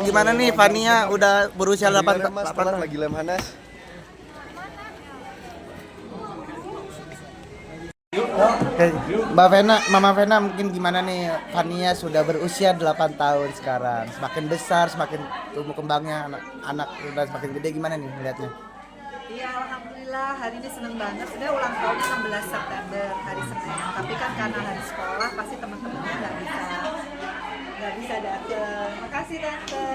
Gimana nih Fania udah berusia 8 tahun lagi Lemhanas. Oke, Mama Vena mungkin gimana nih Fania sudah berusia 8 tahun sekarang. Semakin besar, semakin tumbuh kembangnya anak udah semakin gede gimana nih melihatnya? Iya, alhamdulillah hari ini seneng banget. Sebenarnya ulang tahunnya 16 September hari Senin. Tapi kan karena hari sekolah pasti teman-temannya nggak bisa datang. Makasih tante.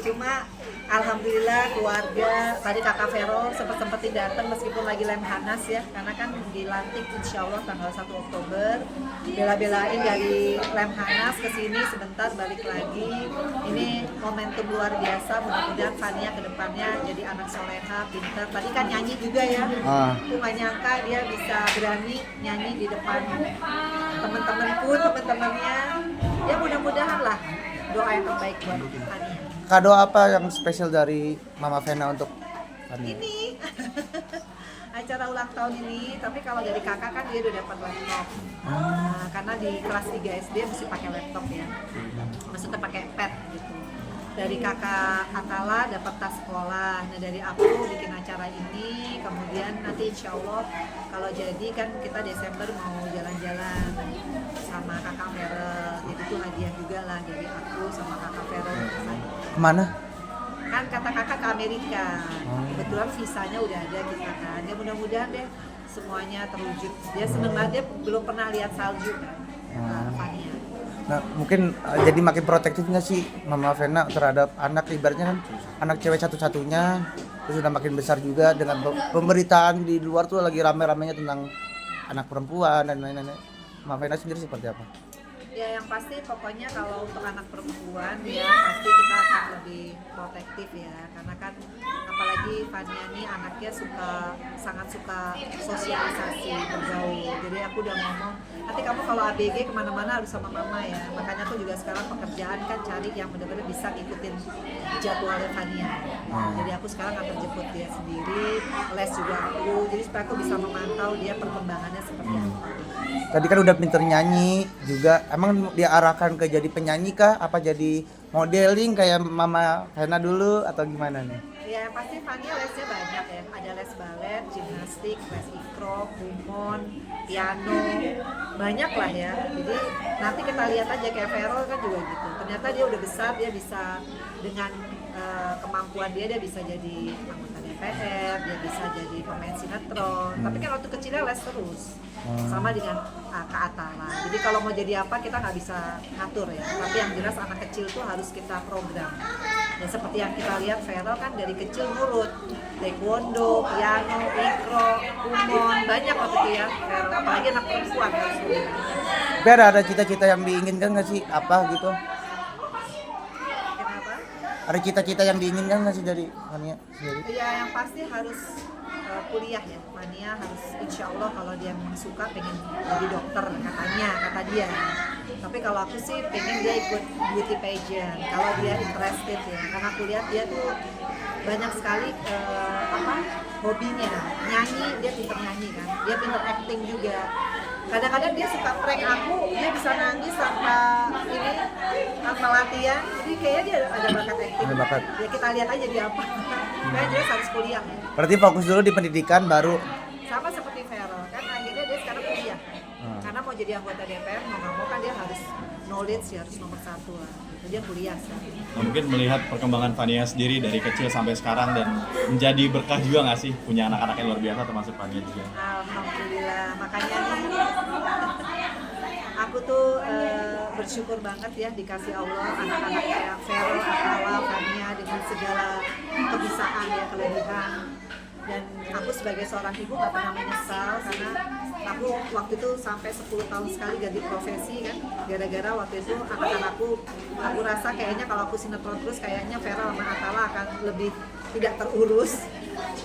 Cuma alhamdulillah keluarga tadi kakak Vero sempetin datang meskipun lagi Lemhanas ya, karena kan dilantik insya Allah tanggal 1 Oktober. Bela-belain dari Lemhanas ke sini sebentar balik lagi. Ini momentum luar biasa, mudah-mudahan Fania ke depannya jadi anak soleha, pintar. Tadi kan nyanyi juga ya. Aku nggak nyangka dia bisa berani nyanyi di depan teman-temannya. Ya mudah-mudahan lah, doa yang terbaik buat Fania. Kado apa yang spesial dari Mama Vena untuk Fania? Ini acara ulang tahun ini, tapi kalau dari kakak kan dia udah dapat laptop. Karena di kelas 3 SD mesti pakai laptop ya. Maksudnya pakai pad gitu. Dari kakak Atala dapat tas sekolah. Nah dari aku bikin acara ini, kemudian nanti insya Allah kalau jadi kan kita Desember mau jalan-jalan sama kakak Merel. Jadi itu hadiah juga lah dari aku sama kakak Merel. Kemana? Kan kata kakak ke Amerika, kebetulan visanya udah ada kita kan. Ya mudah-mudahan deh semuanya terwujud. Dia seneng banget, dia belum pernah lihat salju kan, Fania. Nah mungkin jadi makin protektif nggak sih Mama Vena terhadap anak, ibaratnya kan anak cewek satu-satunya, terus udah makin besar juga dengan pemberitaan di luar tuh lagi rame-ramenya tentang anak perempuan dan lain-lain. Mama Vena sendiri seperti apa? Ya yang pasti pokoknya kalau untuk anak perempuan ya pasti kita akan lebih protektif ya, karena kan apalagi Fania ini anaknya sangat suka sosialisasi, bergaul. Jadi aku udah ngomong nanti kamu kalau ABG kemana-mana harus sama mama ya. Makanya aku juga sekarang pekerjaan kan cari yang benar-benar bisa ngikutin jadwalnya Fania. Jadi aku sekarang akan jemput dia sendiri, les juga aku, jadi supaya aku bisa memantau dia perkembangannya seperti apa. Tadi kan udah pinter nyanyi juga, emang dia arahkan ke jadi penyanyi kah? Apa jadi modeling kayak Mama Vena dulu atau gimana nih? Ya pasti Fania lesnya banyak ya, ada les balet, gimnastik, les ikro, kumon, piano, banyak lah ya. Jadi nanti kita lihat aja kayak Vero kan juga gitu. Ternyata dia udah besar, dia bisa dengan kemampuan dia bisa jadi anggota DPR, dia bisa jadi pemain sinetron. Tapi kan waktu kecilnya les terus, sama dengan Kak Atala. Jadi kalau mau jadi apa kita nggak bisa ngatur ya. Tapi yang jelas anak kecil tuh harus kita program. Dan seperti yang kita lihat Vero kan dari kecil nurut, taekwondo, piano, ikro, kumon, banyak waktu itu ya Vero. Apalagi anak perempuan harus nurut. Biar ada cita-cita yang diinginkan nggak sih? Apa gitu? Kenapa? Ada cita-cita yang diinginkan nggak sih dari Fania sendiri? Ya yang pasti harus kuliah ya. Fania harus insya Allah kalau dia memang suka pengen jadi dokter kata dia. Tapi kalau aku sih pengen dia ikut beauty pageant kalau dia interested ya, karena aku lihat dia tuh banyak sekali hobinya. Nyanyi, dia pinter nyanyi kan, dia pinter acting juga. Kadang-kadang dia suka prank aku, dia bisa nangis tanpa latihan. Jadi kayaknya dia ada bakat acting. Ada bakat. Ya kita lihat aja dia apa. Kayaknya dia harus kuliah. Berarti fokus dulu di pendidikan baru. Sama seperti Vero kan, akhirnya dia sekarang kuliah. Karena mau jadi anggota DPR mau nggak mau kan dia harus knowledge ya, harus nomor 1 lah. Gitu. Dia kuliah sekarang. Nah, mungkin melihat perkembangan Fania sendiri dari kecil sampai sekarang dan menjadi berkah juga nggak sih punya anak-anak yang luar biasa termasuk Fania juga. Alhamdulillah, makanya nih aku tuh bersyukur banget ya dikasih Allah anak-anak kayak Vero, Atala, Fania dengan segala kebisaan ya, kelebihan. Dan aku sebagai seorang ibu gak pernah menyesal karena aku waktu itu sampai 10 tahun sekali ganti profesi kan, gara-gara waktu itu anak-anakku, aku rasa kayaknya kalau aku sinetron terus kayaknya Vera sama Atala akan lebih tidak terurus.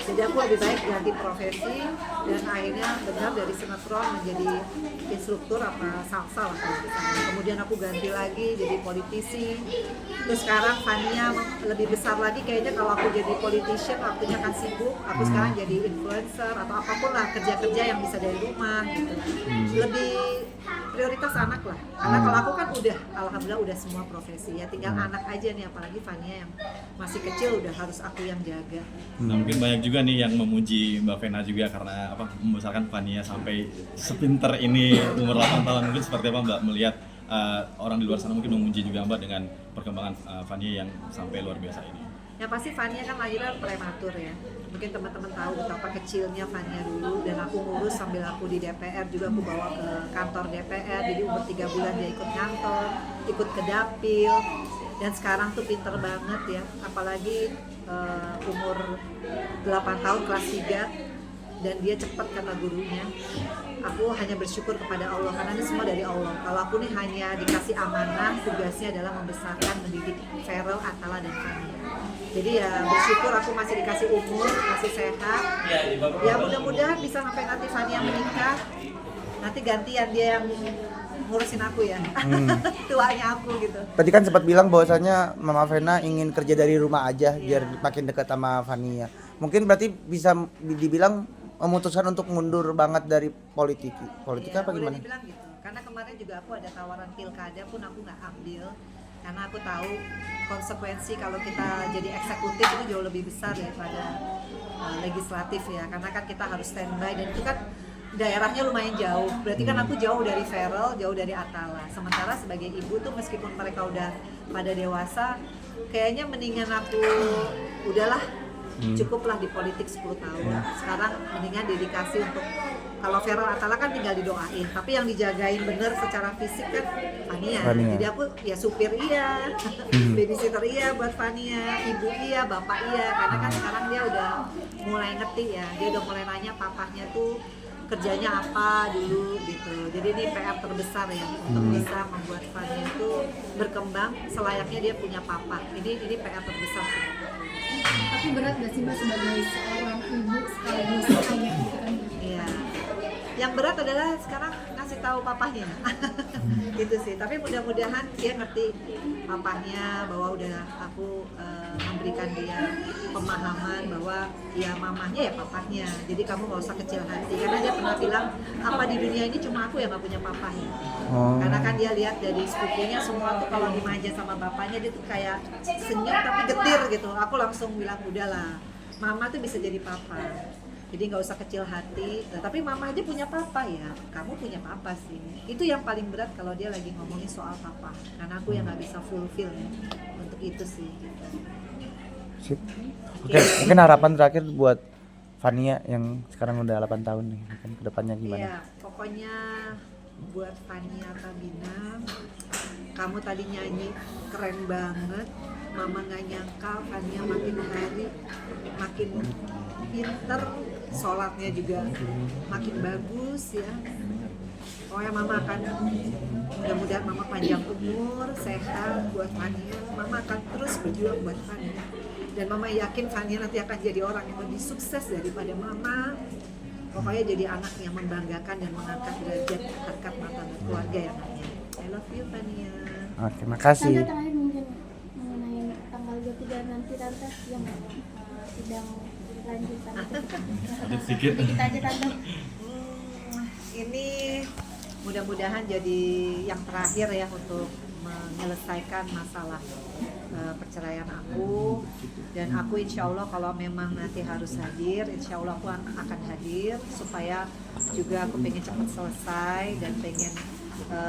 Jadi aku lebih baik ganti profesi dan akhirnya benar dari sinetron menjadi instruktur salsa lah. Kemudian aku ganti lagi jadi politisi. Terus sekarang Fania lebih besar lagi kayaknya kalau aku jadi politician waktunya kan sibuk. Aku sekarang jadi influencer atau apapun lah, kerja-kerja yang bisa dari rumah gitu. prioritas anak lah. Karena kalau aku kan udah, alhamdulillah udah semua profesi ya, tinggal anak aja nih, apalagi Fania yang masih kecil udah harus aku yang jaga. Nah, mungkin banyak juga nih yang memuji Mbak Vena juga karena membesarkan Fania sampai sepinter ini umur 8 tahun. Mungkin seperti apa Mbak melihat orang di luar sana mungkin memuji juga Mbak dengan perkembangan Fania yang sampai luar biasa ini? Ya pasti Fania kan lahirnya prematur ya. Mungkin teman-teman tahu betapa kecilnya Fania dulu, dan aku ngurus sambil aku di DPR juga, aku bawa ke kantor DPR. Jadi umur 3 bulan dia ikut kantor, ikut ke dapil, dan sekarang tuh pinter banget ya. Apalagi umur 8 tahun kelas 3, dan dia cepat kata gurunya. Aku hanya bersyukur kepada Allah karena ini semua dari Allah. Kalau aku nih hanya dikasih amanah, tugasnya adalah membesarkan, mendidik Feral, Atala, dan Fania. Jadi ya bersyukur aku masih dikasih umur, masih sehat. Ya mudah-mudahan bisa sampai nanti Fania menikah, nanti gantian dia yang ngurusin aku ya. Tuanya aku gitu. Tadi kan sempat bilang bahwasanya Mama Vena ingin kerja dari rumah aja biar makin dekat sama Fania. Mungkin berarti bisa dibilang memutuskan untuk mundur banget dari politika Ya, apa gimana? boleh dibilang gitu. Karena kemarin juga aku ada tawaran pilkada pun aku nggak ambil. Karena aku tahu konsekuensi kalau kita jadi eksekutif itu jauh lebih besar daripada legislatif ya. Karena kan kita harus standby, dan itu kan daerahnya lumayan jauh. Berarti kan aku jauh dari Feral, jauh dari Atala. Sementara sebagai ibu tuh meskipun mereka udah pada dewasa, kayaknya mendingan aku udahlah, cukuplah di politik 10 tahun. Sekarang mendingan dedikasi untuk, kalau Feral Atala kan tinggal didoain, tapi yang dijagain bener secara fisik kan Fania. Jadi aku ya supir iya, babysitter iya buat Fania, ibu iya, bapak iya. Karena kan sekarang dia udah mulai ngerti ya, dia udah mulai nanya papahnya tuh kerjanya apa dulu gitu. Jadi ini PR terbesar ya, untuk bisa membuat Fania itu berkembang selayaknya dia punya papa. Ini PR terbesar sih. Tapi berat gak sih Mbak sebagai seorang ibu sekaligus ayah gitu kan? Iya. Yang berat adalah sekarang ngasih tahu papahnya. Gitu sih. Tapi mudah-mudahan dia ngerti papahnya, bahwa udah aku memberikan dia pemahaman bahwa ya mamahnya ya papahnya. Jadi kamu gak usah kecil hati. Karena dia pernah bilang, apa di dunia ini cuma aku yang gak punya papahnya. Karena kan dia lihat dari sepupunya semua tuh kalau dimanja sama bapaknya dia tuh kayak senyum tapi getir gitu. Aku langsung bilang udahlah, mama tuh bisa jadi papa. Jadi nggak usah kecil hati. Tapi mama aja punya papa ya, kamu punya papa sih. Itu yang paling berat kalau dia lagi ngomongin soal papa. Karena aku yang nggak bisa fulfill ya untuk itu sih. Gitu. Sip. Oke, mungkin harapan terakhir buat Fania yang sekarang udah 8 tahun nih, mungkin kedepannya gimana? Iya, pokoknya buat Fania Tabina, kamu tadi nyanyi keren banget. Mama nggak nyangka Fania makin hari makin pinter, sholatnya juga makin bagus ya. Pokoknya mama akan, mudah-mudahan mama panjang umur, sehat buat Fania. Mama akan terus berjuang buat Fania. Dan mama yakin Fania nanti akan jadi orang yang lebih sukses daripada mama. Pokoknya jadi anak yang membanggakan dan mengangkat derajat harkat martabat keluarga yang namanya. I love you Fania. Oke, makasih. Tante terakhir mungkin mengenai tanggal 23 nanti Tante yang sidang lanjutan. Sedikit. Sedikit aja Tante. Ini mudah-mudahan jadi yang terakhir ya untuk menyelesaikan masalah perceraian aku. Dan aku insya Allah kalau memang nanti harus hadir, insya Allah aku akan hadir supaya juga aku pengen cepat selesai dan pengen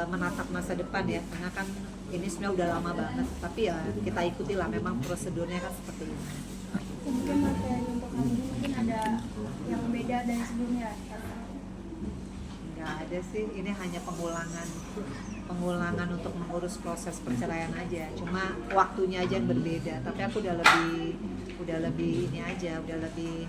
menatap masa depan ya, karena kan ini sebenarnya udah lama banget, tapi ya kita ikutilah, memang prosedurnya kan seperti ini. Mungkin materi untuk kali ini mungkin ada yang beda dari sebelumnya. Nggak ada sih, ini hanya pengulangan untuk mengurus proses perceraian aja, cuma waktunya aja yang berbeda. Tapi aku udah lebih ini aja, udah lebih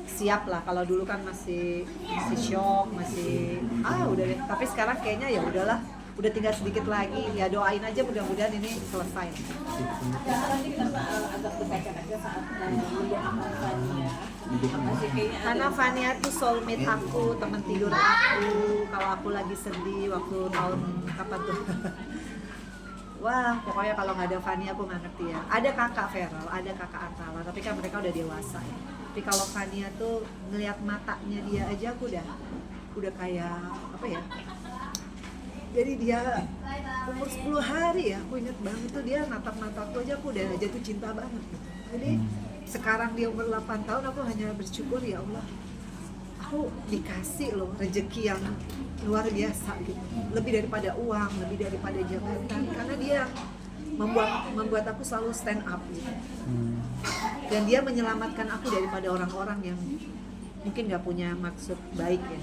siap lah. Kalau dulu kan masih shock, masih udah deh. Tapi sekarang kayaknya ya udahlah, udah tinggal sedikit lagi. Ya doain aja mudah-mudahan ini selesai. Karena Fania tuh soulmate aku, teman tidur aku. Kalau aku lagi sedih waktu tahun kapan tuh? Wah, pokoknya kalau nggak ada Fania aku nggak ngerti ya. Ada kakak Feral, ada kakak Atala, tapi kan mereka udah dewasa ya. Tapi kalau Fania tuh ngelihat matanya dia aja aku udah kayak apa ya? Jadi dia umur 10 hari ya, aku inget banget tuh dia natap-natapku aja aku udah jatuh cinta banget gitu. Jadi sekarang dia umur 8 tahun aku hanya bersyukur ya Allah, aku dikasih loh rezeki yang luar biasa gitu, lebih daripada uang, lebih daripada jabatan, karena dia membuat aku selalu stand up gitu. Dan dia menyelamatkan aku daripada orang-orang yang mungkin nggak punya maksud baik ya.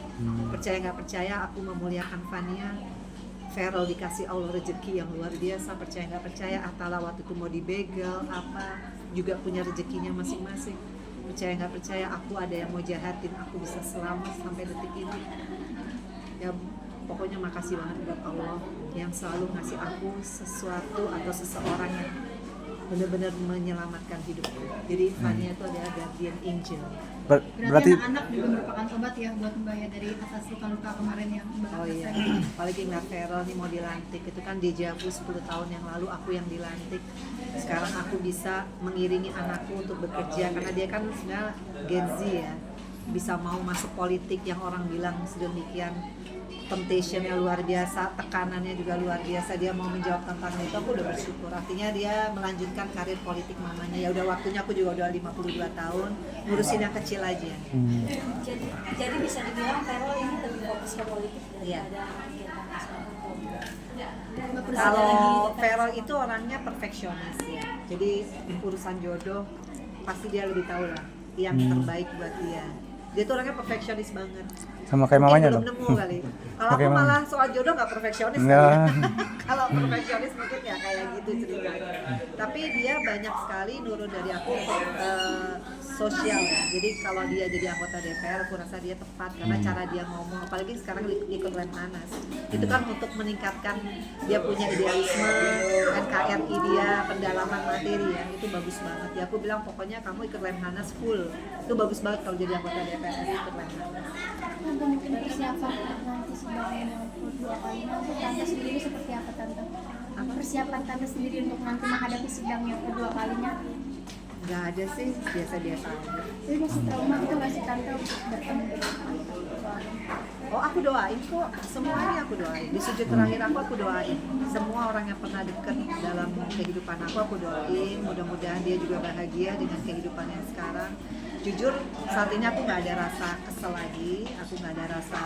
Percaya nggak percaya, aku memuliakan Fania. Feral dikasih Allah rezeki yang luar biasa. Percaya nggak percaya, Atala waktu itu mau dibegal apa juga punya rezekinya masing-masing. Percaya nggak percaya, aku ada yang mau jahatin, aku bisa selamat sampai detik ini. Ya pokoknya makasih banget buat Allah yang selalu ngasih aku sesuatu atau seseorang yang benar-benar menyelamatkan hidupku. Jadi Fania itu adalah guardian angel. Berarti anak-anak juga merupakan obat ya buat Mbak ya dari atas luka-luka kemarin yang Mbak Oh iya, rasain. apalagi ngeliat Feral nih mau dilantik, itu kan dejavu 10 tahun yang lalu aku yang dilantik. Sekarang aku bisa mengiringi anakku untuk bekerja, karena dia kan sebenarnya Gen Z ya, bisa mau masuk politik yang orang bilang sedemikian, temptation-nya luar biasa, tekanannya juga luar biasa, dia mau menjawab tantangan itu, aku udah bersyukur. Artinya dia melanjutkan karir politik mamanya. Ya udah waktunya, aku juga udah 52 tahun, ngurusin yang kecil aja. Jadi bisa dibilang Feral ini lebih fokus ke politik Iya. daripada kegiatan masyarakat. Mbak Pursa Kalau Feral itu orangnya perfeksionis ya, jadi urusan jodoh pasti dia lebih tahu lah yang terbaik buat dia. Dia tuh orangnya perfeksionis banget. Sama kayak Mungkin mamanya belum dong. nemu kali. Kalau aku Kayak mama. malah soal jodoh nggak perfeksionis. Nggak. kali ya. Kalau perfeksionis mungkin ya kayak gitu ceritanya. Tapi dia banyak sekali nurut dari aku untuk sosial. Jadi kalau dia jadi anggota DPR, aku rasa dia tepat karena cara dia ngomong. Apalagi sekarang ikut Lemhanas. Itu kan untuk meningkatkan dia punya idealisme, NKRI dia, pendalaman materi ya. Itu bagus banget. Ya aku bilang pokoknya kamu ikut Lemhanas full. Itu bagus banget kalau jadi anggota DPR ikut Lemhanas. Tante mungkin persiapan nanti sidang yang kedua kalinya untuk Tante sendiri seperti apa Tante? Persiapan Tante sendiri untuk nanti menghadapi sidang yang kedua kalinya? Nggak ada sih, biasa-biasa aja. Jadi masih trauma itu nggak sih Tante untuk bertemu dengan Oh aku doain kok, semuanya aku doain. Di sujud terakhir aku doain. Semua orang yang pernah deket dalam kehidupan aku doain. Mudah-mudahan dia juga bahagia dengan kehidupannya sekarang. Jujur saat ini aku nggak ada rasa kesel lagi, aku nggak ada rasa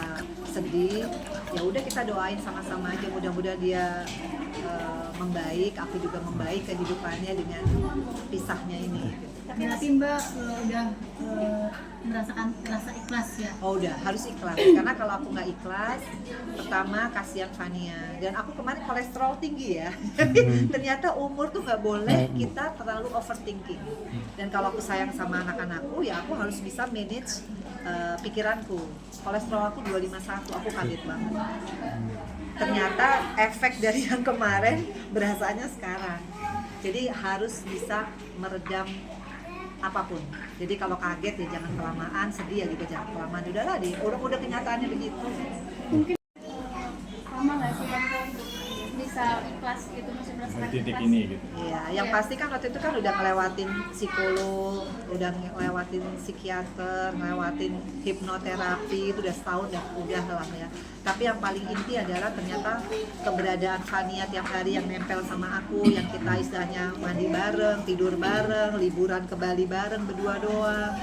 sedih. Ya udah kita doain sama-sama aja. Mudah-mudahan dia membaik, aku juga membaik kehidupannya dengan pisahnya ini. Berarti Mbak udah merasakan rasa ikhlas ya? Oh udah, harus ikhlas. Karena kalau aku nggak ikhlas, pertama kasihan Fania. Dan aku kemarin kolesterol tinggi ya. Jadi ternyata umur tuh nggak boleh kita terlalu overthinking. Dan kalau aku sayang sama anak-anakku, ya aku harus bisa manage pikiranku. Kolesterol aku 251, aku kaget banget. Ternyata efek dari yang kemarin berasanya sekarang. Jadi harus bisa meredam apapun. Jadi kalau kaget ya jangan kelamaan, sedih ya juga jangan kelamaan. Udahlah deh, udah kenyataannya begitu. Lama nggak sih Tante bisa ikhlas gitu, masih merasakan Di titik ikhlas? ini gitu. Iya, yang pasti kan waktu itu kan udah ngelewatin psikolog, udah ngelewatin psikiater, ngelewatin hipnoterapi, itu udah setahun udah lah ya. Tapi yang paling inti adalah ternyata keberadaan Fania tiap hari yang nempel sama aku, yang kita istilahnya mandi bareng, tidur bareng, liburan ke Bali bareng berdua doang.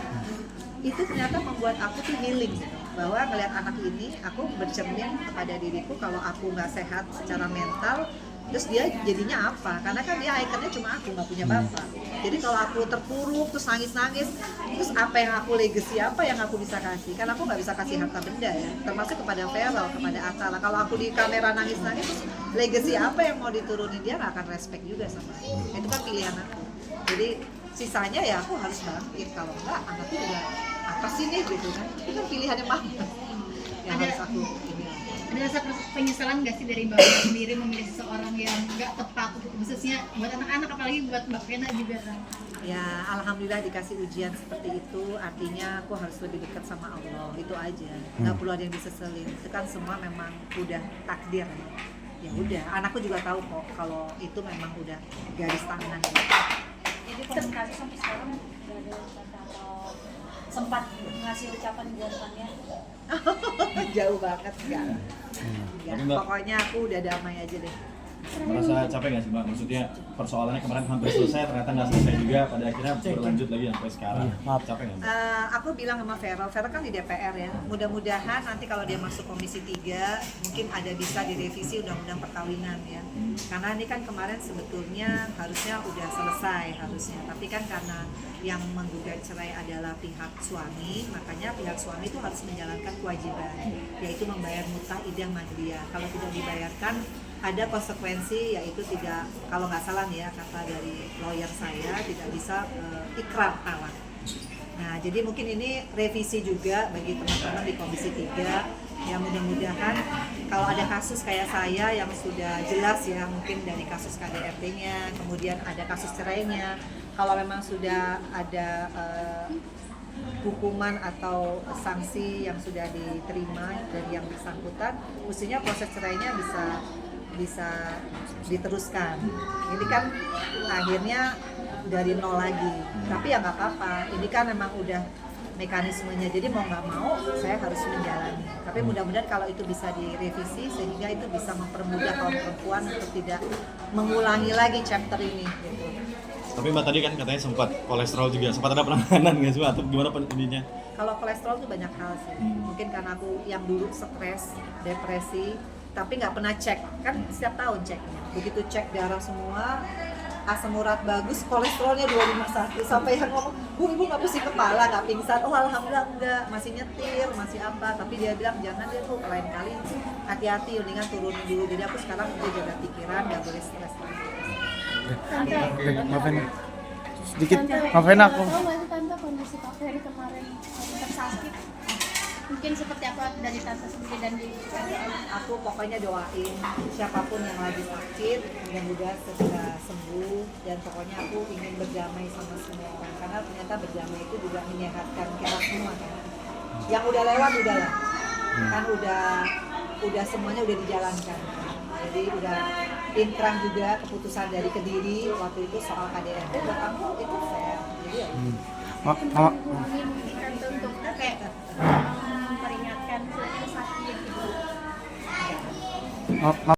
Itu ternyata membuat aku tuh healing, bahwa ngeliat anak ini aku bercermin kepada diriku kalau aku nggak sehat secara mental, terus dia jadinya apa? Karena kan dia ikonnya cuma aku, nggak punya bapak. Jadi kalau aku terpuruk terus nangis-nangis, terus apa yang aku legacy, apa yang aku bisa kasih? Kan aku nggak bisa kasih harta benda ya, termasuk kepada Feral, kepada Atala. Kalau aku di kamera nangis-nangis, terus legacy apa yang mau diturunin, dia nggak akan respect juga sama aku. Itu kan pilihan aku. Jadi sisanya ya aku harus bangkit, kalau enggak anakku juga apa sih nih gitu kan, itu kan pilihannya mama yang harus aku ini. Ada rasa penyesalan nggak sih dari Mbak Fena sendiri memilih seseorang yang nggak tepat, khususnya buat anak-anak, apalagi buat Mbak Fena juga kan? Ya alhamdulillah dikasih ujian seperti itu, artinya aku harus lebih dekat sama Allah, itu aja. Nggak perlu ada yang diseselin, itu kan semua memang udah takdir ya. Ya udah, anakku juga tahu kok kalau itu memang udah garis tangan gitu. Jadi komunikasi sampai sekarang nggak ada kata atau sempat ngasih ucapan buat Fania? Jauh banget enggak. Ya, Tapi, Mbak- pokoknya aku udah damai aja deh. Merasa capek nggak sih Mbak? Maksudnya persoalannya kemarin hampir selesai, ternyata nggak selesai juga, pada akhirnya berlanjut lagi sampai sekarang. Maaf. Capek nggak Mbak? Aku bilang sama Vero kan di DPR ya. Mudah-mudahan nanti kalau dia masuk Komisi 3 mungkin ada bisa direvisi undang-undang perkawinan ya. Karena ini kan kemarin sebetulnya harusnya udah selesai harusnya. Tapi kan karena yang menggugat cerai adalah pihak suami, makanya pihak suami itu harus menjalankan kewajiban, yaitu membayar mutah iddah madliyah. Kalau tidak dibayarkan ada konsekuensi, yaitu tidak, kalau nggak salah nih ya kata dari lawyer saya, tidak bisa ikrar talak. Nah, jadi mungkin ini revisi juga bagi teman-teman di Komisi 3 ya, mudah-mudahan kalau ada kasus kayak saya yang sudah jelas ya, mungkin dari kasus KDRT-nya, kemudian ada kasus cerainya, kalau memang sudah ada hukuman atau sanksi yang sudah diterima dari yang bersangkutan, mestinya proses cerainya bisa diteruskan. Ini kan akhirnya dari nol lagi, tapi ya nggak apa-apa, ini kan memang udah mekanismenya, jadi mau nggak mau saya harus menjalani. Tapi mudah-mudahan kalau itu bisa direvisi sehingga itu bisa mempermudah kaum perempuan untuk tidak mengulangi lagi chapter ini gitu. Tapi Mbak tadi kan katanya sempat kolesterol juga, sempat ada penanganan nggak sih Mbak? Atau gimana ininya? Kalau kolesterol tuh banyak hal sih, mungkin karena aku yang dulu stres, depresi, tapi nggak pernah cek, kan setiap tahun ceknya. Begitu cek darah semua, asam urat bagus, kolesterolnya 251, sampai yang ngomong, ibu nggak pusing kepala, nggak pingsan, oh alhamdulillah enggak, masih nyetir, masih apa, tapi dia bilang jangan deh tuh, lain kali hati-hati, mendingan turunin dulu. Jadi aku sekarang udah jaga pikiran, nggak boleh stres lagi. Tante, Maafin sedikit, maafin aku. Tahu nggak sih Tante kondisi Kak Ferry kemarin sempat sakit? Mungkin seperti apa dari Tante sendiri dan di Aku pokoknya doain siapapun yang lagi sakit, mudah-mudahan segera sembuh, dan pokoknya aku ingin berdamai sama semua orang, karena ternyata berdamai itu juga menyehatkan kita semua kan. Yang udah lewat udahlah, kan udah semuanya udah dijalankan, jadi udah inkrah juga keputusan dari Kediri waktu itu soal KDRT, buat aku itu fair, jadi ya ngomongin Tante untuk kayak memperingatkan sakit gitu. maaf